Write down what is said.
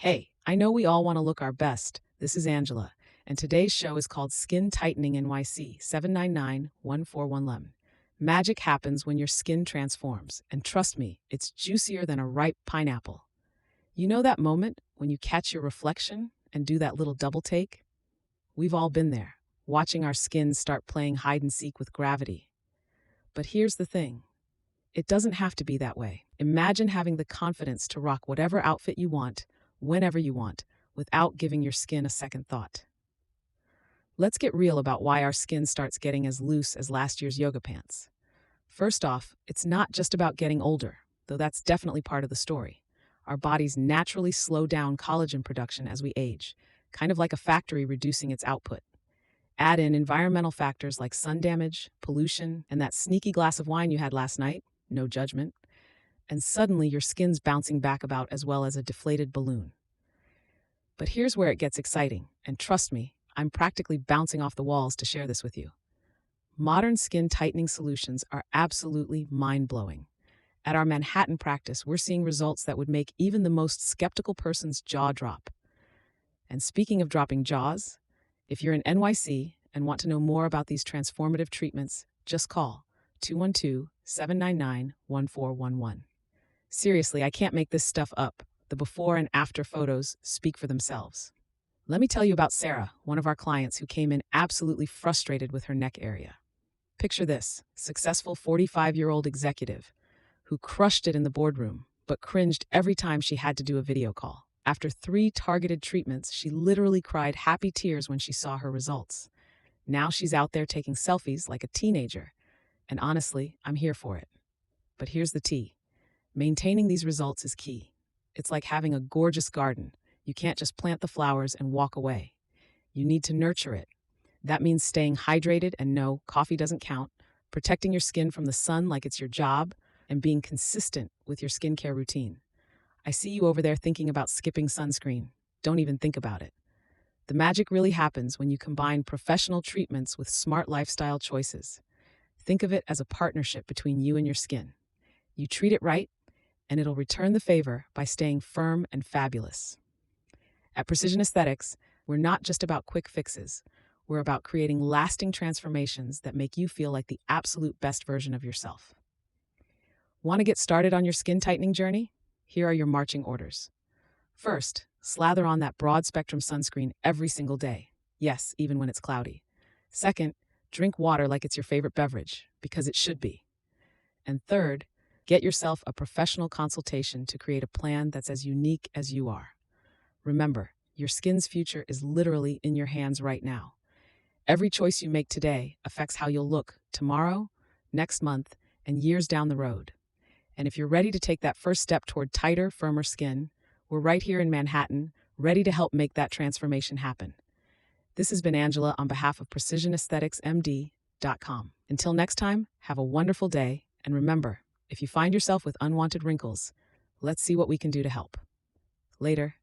Hey, I know we all want to look our best. This is Angela, and today's show is called Skin Tightening NYC 799-14111. Magic happens when your skin transforms, and trust me, it's juicier than a ripe pineapple. You know that moment when you catch your reflection and do that little double take? We've all been there, watching our skins start playing hide and seek with gravity. But here's the thing. It doesn't have to be that way. Imagine having the confidence to rock whatever outfit you want, whenever you want, without giving your skin a second thought. Let's get real about why our skin starts getting as loose as last year's yoga pants. First off, it's not just about getting older, though that's definitely part of the story. Our bodies naturally slow down collagen production as we age, kind of like a factory reducing its output. Add in environmental factors like sun damage, pollution, and that sneaky glass of wine you had last night, no judgment, and suddenly your skin's bouncing back about as well as a deflated balloon. But here's where it gets exciting, and trust me, I'm practically bouncing off the walls to share this with you. Modern skin tightening solutions are absolutely mind-blowing. At our Manhattan practice, we're seeing results that would make even the most skeptical person's jaw drop. And speaking of dropping jaws, if you're in NYC and want to know more about these transformative treatments, just call 212-799-1411. Seriously, I can't make this stuff up. The before and after photos speak for themselves. Let me tell you about Sarah, one of our clients who came in absolutely frustrated with her neck area. Picture this, successful 45-year-old executive who crushed it in the boardroom, but cringed every time she had to do a video call. After 3 targeted treatments, she literally cried happy tears when she saw her results. Now she's out there taking selfies like a teenager. And honestly, I'm here for it. But here's the tea. Maintaining these results is key. It's like having a gorgeous garden. You can't just plant the flowers and walk away. You need to nurture it. That means staying hydrated, and no, coffee doesn't count, protecting your skin from the sun like it's your job, and being consistent with your skincare routine. I see you over there thinking about skipping sunscreen. Don't even think about it. The magic really happens when you combine professional treatments with smart lifestyle choices. Think of it as a partnership between you and your skin. You treat it right, and it'll return the favor by staying firm and fabulous. At Precision Aesthetics, we're not just about quick fixes. We're about creating lasting transformations that make you feel like the absolute best version of yourself. Want to get started on your skin tightening journey? Here are your marching orders. First, slather on that broad-spectrum sunscreen every single day. Yes, even when it's cloudy. Second, drink water like it's your favorite beverage, because it should be. And third, get yourself a professional consultation to create a plan that's as unique as you are. Remember, your skin's future is literally in your hands right now. Every choice you make today affects how you'll look tomorrow, next month, and years down the road. And if you're ready to take that first step toward tighter, firmer skin, we're right here in Manhattan, ready to help make that transformation happen. This has been Angela on behalf of PrecisionAestheticsMD.com. Until next time, have a wonderful day, and remember, if you find yourself with unwanted wrinkles, let's see what we can do to help. Later.